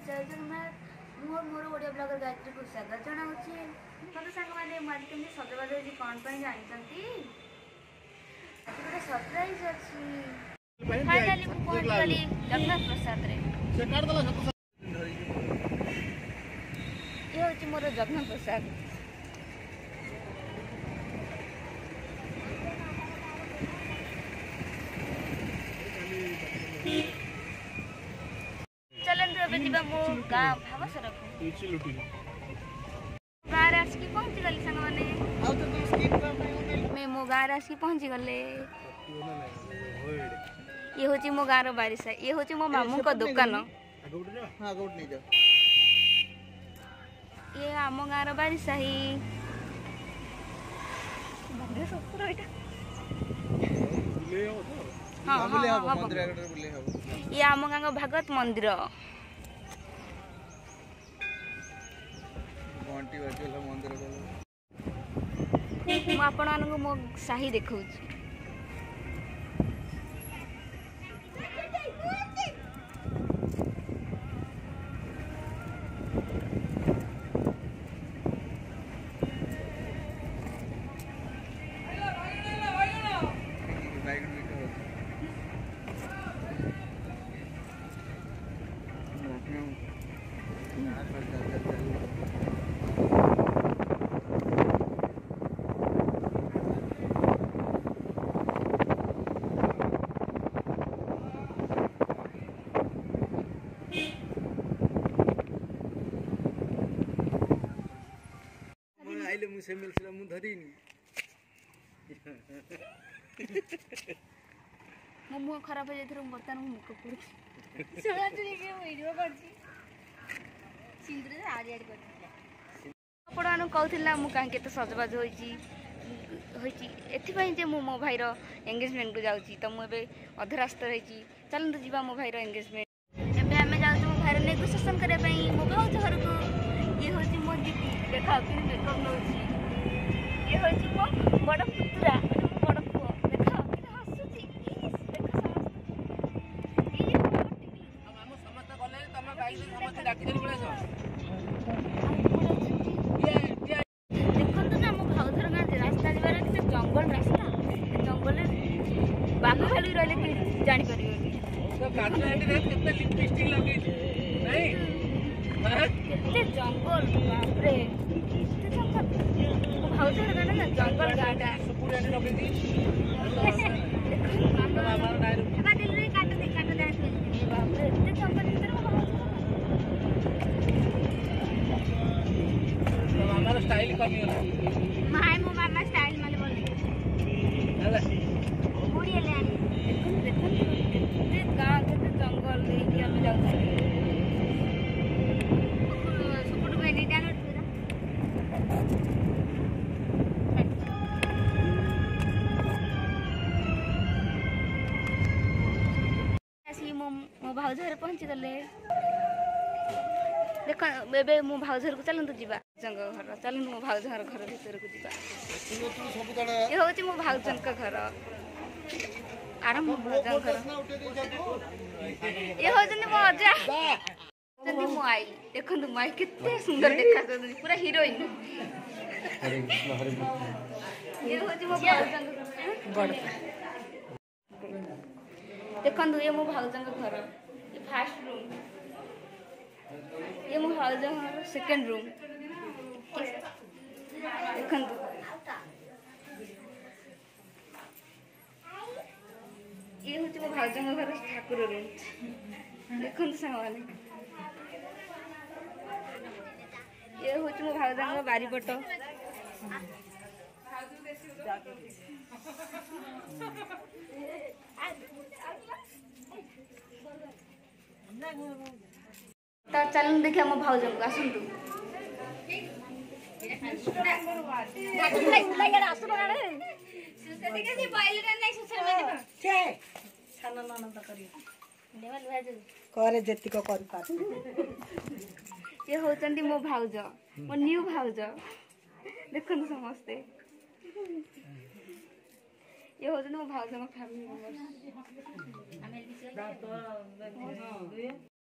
जय जगन्नाथ मोर ओडिया ब्लॉगर गायत्री को स्वागत जनाऊँगी। मत सांग मैंने आज कमी सजबाज होती कौन जानते आज गोटे सरप्राइज अच्छी फाइनाली पहुंचीगली जगन्नाथ प्रसाद ये हूँ मोर जगन्नाथ प्रसाद। चलते ए मो गाँ भावसर गाँव आसिक पहुँची गली सांग मैंने मो गाँव आसिक पहुँची गले। ये हूँ मो गाँव बारिशा ये हूँ मो मामू का दुकान ये आम गाँव बारिशा ही ये आम गाँव भागवत मंदिर मुझे मो साही देखा मुझे मिलছিল मु धरिनी मो मुह खराब हो जाए बर्तमान मेकअप कर सोला के वीडियो करछि सिंदूर आड आड कर आपण कहथिला मु काहे केते सजबाज होईची एथिपाई जे मो मो भाईर एंगेजमेंट को जाउची त मु एबे अध रास्ता रहिची चलंतु जीवा मो भाईर एंगेजमेंट एबे हमें जाउची मो भाईर नेगोशिएशन करे पई मो भाउज घर को ये होची मो दीदी देखा कि मेकअप नउची ये होची मो बड़ पुतरा बड़ पुओ देखा कि हसुची देखा हम समस्त गले तमे भाई समस्त डाकी देली पड़े देखो तो ना मो भाउजर गाँ रास्ता जीवार कि जंगल रास्ता जंगल बाघ खाली रहले कि जानि परियो तो गाड़ी रे कितने लिपस्टिक लगे नहीं केते जंगल बाप रे भाउजर गाँ ना जंगल गाँटा सुपुरी आनी लगे दी हमारा डायरी बादल रे काट दे बाप रे एते जंगल भीतर हमारा स्टाइल कमी होला माय मो मामा स्टाइल माने बोल हैला बुढ़ी ले आनी देखो ये गाँव के जंगल रे कि हम जाउ सुपुर में नहीं डाल मो भाउजर पहुंची गले देख एबे मो भाउजर को चलंतु जीवा जंग घर चलंतु मो भाउजर घर भीतर को जीवा ये होची मो भाउजन का घर आराम मो भाउजन घर ये होची मो अजा जंदी मो आई देखंतु माई कितने सुंदर देखा पूरा हीरोइन ये होची मो भाउजन बड़ देखो ये मो भाउजन घर ये फास्ट रूम ये मो भाउजन सेकंड रूम देखो ये हूँ मो भाउजन घर ठाकुर रूम देखो सांग ये हूँ मो भाउजन बारीपट तो चल देखिए मो भाउज को आसतु ये होचंदी मो भाउज मो न्यू भाउज देखो समस्ते ये होचंदी मो भाउज मो फैमिली मेंबर्स